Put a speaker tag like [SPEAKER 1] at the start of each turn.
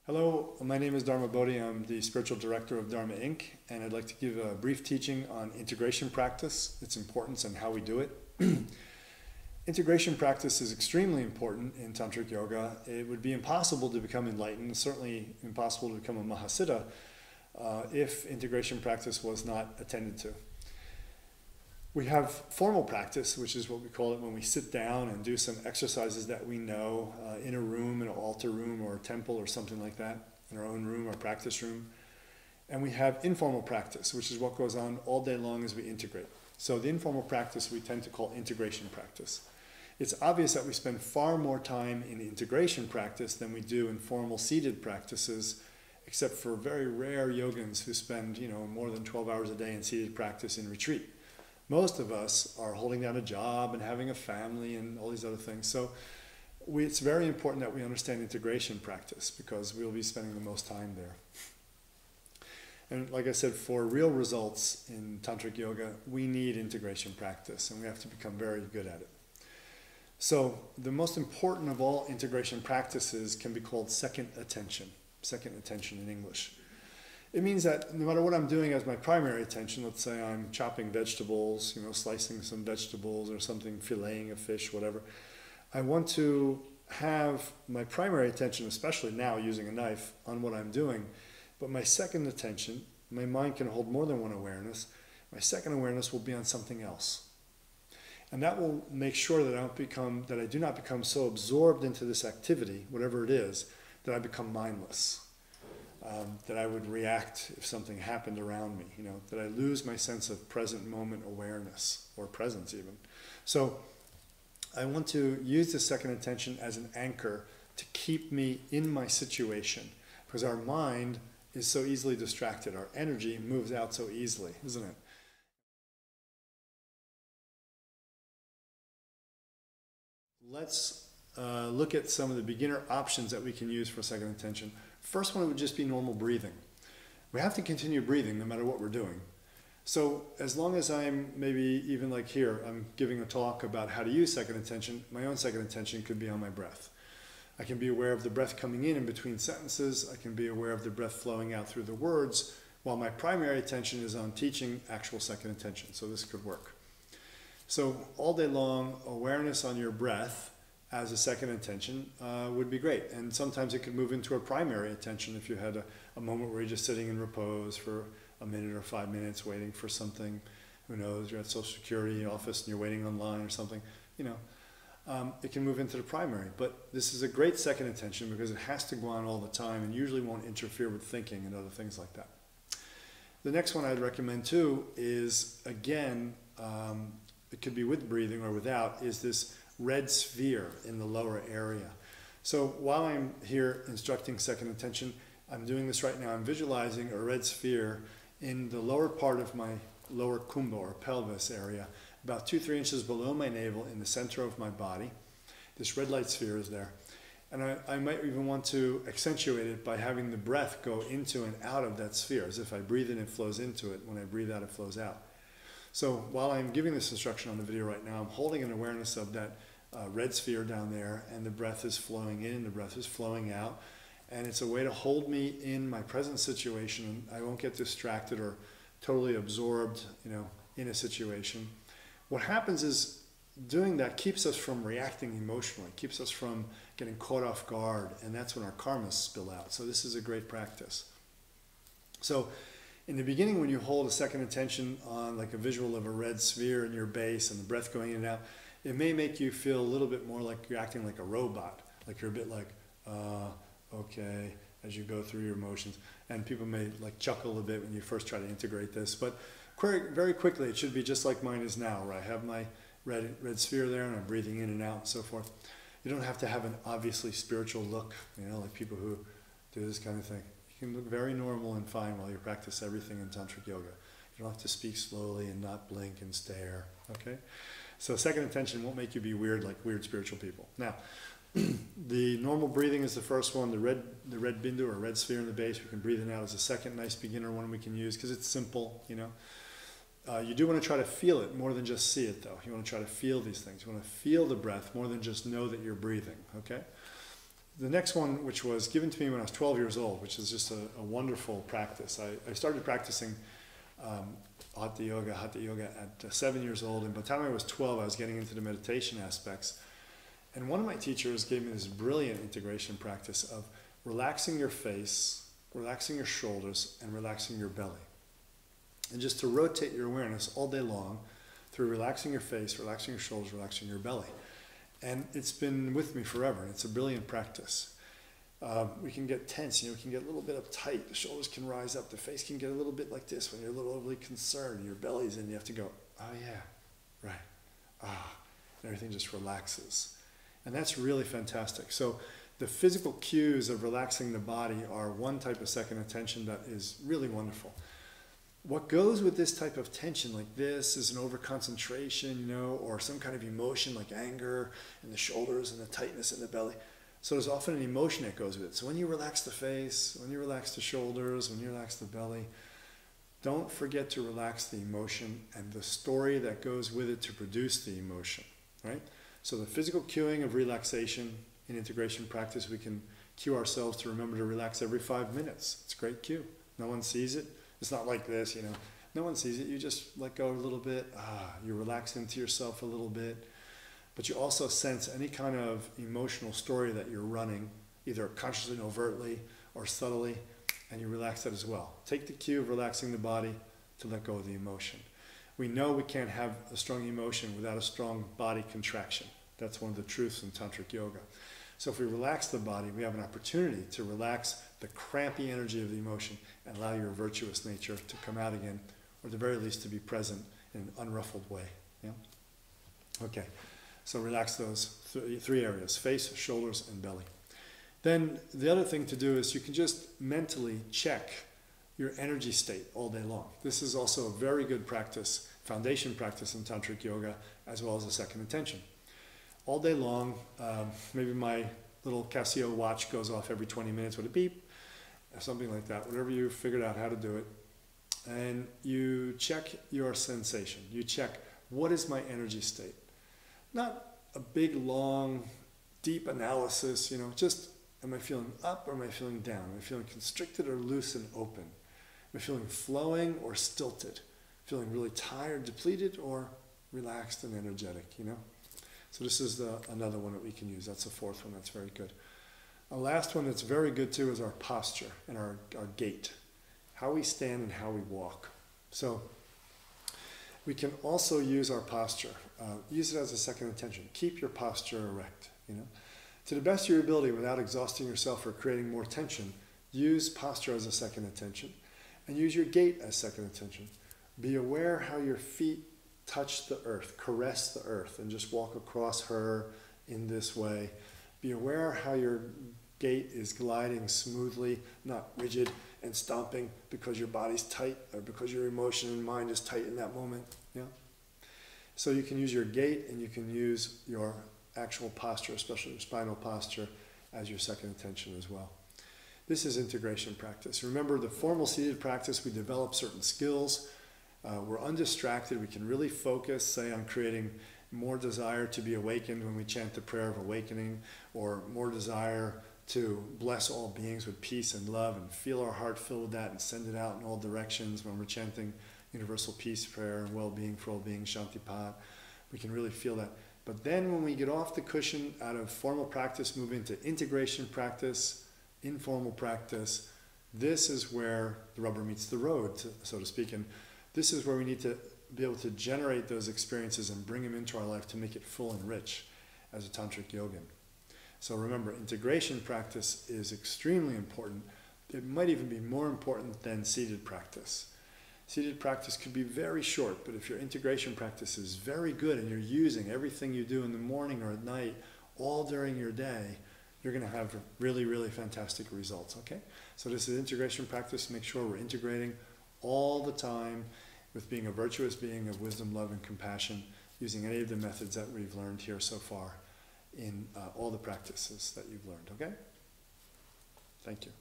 [SPEAKER 1] Hello, my name is Dharma Bodhi. I'm the spiritual director of Dharma Inc. and I'd like to give a brief teaching on integration practice, its importance and how we do it. Integration practice is extremely important in Tantric Yoga. It would be impossible to become enlightened, certainly impossible to become a Mahasiddha, if integration practice was not attended to. We have formal practice, which is what we call it when we sit down and do some exercises that we know in a room, in an altar room or a temple or something like that, in our own room or practice room. And we have informal practice, which is what goes on all day long as we integrate. So the informal practice we tend to call integration practice. It's obvious that we spend far more time in integration practice than we do in formal seated practices, except for very rare yogins who spend, more than 12 hours a day in seated practice in retreat. Most of us are holding down a job and having a family and all these other things. So it's very important that we understand integration practice because we'll be spending the most time there. And like I said, for real results in Tantric Yoga, we need integration practice and we have to become very good at it. So the most important of all integration practices can be called second attention in English. It means that no matter what I'm doing as my primary attention, let's say I'm chopping vegetables, slicing some vegetables or something, filleting a fish, whatever, I want to have my primary attention, especially now using a knife, on what I'm doing. But my second attention, my mind can hold more than one awareness. My second awareness will be on something else. And that will make sure that I do not become so absorbed into this activity, whatever it is, that I become mindless. That I would react if something happened around me, that I lose my sense of present moment awareness, or presence even. So I want to use the second attention as an anchor to keep me in my situation, because our mind is so easily distracted. Our energy moves out so easily, isn't it? Let's look at some of the beginner options that we can use for second attention. First one would just be normal breathing. We have to continue breathing no matter what we're doing. So as long as I'm maybe even like here, I'm giving a talk about how to use second attention, my own second attention could be on my breath. I can be aware of the breath coming in between sentences. I can be aware of the breath flowing out through the words, while my primary attention is on teaching actual second attention. So this could work. So all day long, awareness on your breath as a second attention would be great. And sometimes it could move into a primary attention if you had a moment where you're just sitting in repose for a minute or 5 minutes waiting for something. Who knows, you're at Social Security office and you're waiting online or something. It can move into the primary. But this is a great second attention because it has to go on all the time and usually won't interfere with thinking and other things like that. The next one I'd recommend too is, again, it could be with breathing or without, is this red sphere in the lower area. So while I'm here instructing second attention, I'm doing this right now. I'm visualizing a red sphere in the lower part of my lower kumbha or pelvis area, about 2-3 inches below my navel in the center of my body. This red light sphere is there. And I might even want to accentuate it by having the breath go into and out of that sphere. As if I breathe in, it flows into it. When I breathe out, it flows out. So while I'm giving this instruction on the video right now, I'm holding an awareness of that red sphere down there, and the breath is flowing in, the breath is flowing out, and it's a way to hold me in my present situation. I won't get distracted or totally absorbed, in a situation. What happens is doing that keeps us from reacting emotionally, keeps us from getting caught off guard, and that's when our karmas spill out. So this is a great practice. So in the beginning, when you hold a second attention on like a visual of a red sphere in your base and the breath going in and out, it may make you feel a little bit more like you're acting like a robot, like you're a bit like, okay, as you go through your emotions. And people may like chuckle a bit when you first try to integrate this, but very quickly it should be just like mine is now, where I have my red sphere there and I'm breathing in and out and so forth. You don't have to have an obviously spiritual look, like people who do this kind of thing. You can look very normal and fine while you practice everything in Tantric Yoga. You don't have to speak slowly and not blink and stare, okay? So second attention won't make you be weird like weird spiritual people. Now, the normal breathing is the first one, the red bindu or red sphere in the base. We can breathe in and out as a second nice beginner one we can use because it's simple, You do want to try to feel it more than just see it though. You want to try to feel these things. You want to feel the breath more than just know that you're breathing, okay? The next one, which was given to me when I was 12 years old, which is just a wonderful practice. I started practicing Hatha Yoga at 7 years old, and by the time I was 12, I was getting into the meditation aspects. And one of my teachers gave me this brilliant integration practice of relaxing your face, relaxing your shoulders, and relaxing your belly. And just to rotate your awareness all day long through relaxing your face, relaxing your shoulders, relaxing your belly. And it's been with me forever. It's a brilliant practice. We can get tense, we can get a little bit uptight. The shoulders can rise up. The face can get a little bit like this when you're a little overly concerned. Your belly's in. You have to go, oh yeah, right, ah. And everything just relaxes. And that's really fantastic. So the physical cues of relaxing the body are one type of second attention that is really wonderful. What goes with this type of tension like this is an over-concentration, or some kind of emotion like anger in the shoulders and the tightness in the belly. So there's often an emotion that goes with it. So when you relax the face, when you relax the shoulders, when you relax the belly, don't forget to relax the emotion and the story that goes with it to produce the emotion, right? So the physical cueing of relaxation in integration practice, we can cue ourselves to remember to relax every 5 minutes. It's a great cue. No one sees it. It's not like this, No one sees it. You just let go a little bit. You relax into yourself a little bit. But you also sense any kind of emotional story that you're running, either consciously and overtly or subtly, and you relax that as well. Take the cue of relaxing the body to let go of the emotion. We know we can't have a strong emotion without a strong body contraction. That's one of the truths in Tantric Yoga. So if we relax the body, we have an opportunity to relax the crampy energy of the emotion and allow your virtuous nature to come out again, or at the very least to be present in an unruffled way. Yeah? Okay, so relax those three areas, face, shoulders, and belly. Then the other thing to do is you can just mentally check your energy state all day long. This is also a very good practice, foundation practice in Tantric Yoga, as well as a second attention. All day long, maybe my little Casio watch goes off every 20 minutes with a beep, or something like that, whatever you figured out how to do it. And you check your sensation. You check, what is my energy state? Not a big, long, deep analysis, just, am I feeling up or am I feeling down? Am I feeling constricted or loose and open? Am I feeling flowing or stilted? Feeling really tired, depleted, or relaxed and energetic, So this is another one that we can use. That's the fourth one. That's very good. A last one that's very good too is our posture and our gait. How we stand and how we walk. So we can also use our posture. Use it as a second attention. Keep your posture erect. To the best of your ability, without exhausting yourself or creating more tension, use posture as a second attention. And use your gait as second attention. Be aware how your feet touch the earth, caress the earth, and just walk across her in this way. Be aware how your gait is gliding smoothly, not rigid and stomping because your body's tight or because your emotion and mind is tight in that moment. Yeah. So you can use your gait and you can use your actual posture, especially your spinal posture, as your second attention as well. This is integration practice. Remember, the formal seated practice, we develop certain skills. We're undistracted. We can really focus, say, on creating more desire to be awakened when we chant the prayer of awakening, or more desire to bless all beings with peace and love and feel our heart fill with that and send it out in all directions when we're chanting universal peace prayer and well-being for all beings, Shantipat. We can really feel that. But then when we get off the cushion out of formal practice, move into integration practice, informal practice, this is where the rubber meets the road, so to speak. And this is where we need to be able to generate those experiences and bring them into our life to make it full and rich as a Tantric Yogin. So remember, integration practice is extremely important. It might even be more important than seated practice. Seated practice could be very short, but if your integration practice is very good and you're using everything you do in the morning or at night, all during your day, you're going to have really, really fantastic results, okay? So this is integration practice. Make sure we're integrating all the time with being a virtuous being of wisdom, love, and compassion, using any of the methods that we've learned here so far in all the practices that you've learned, okay? Thank you.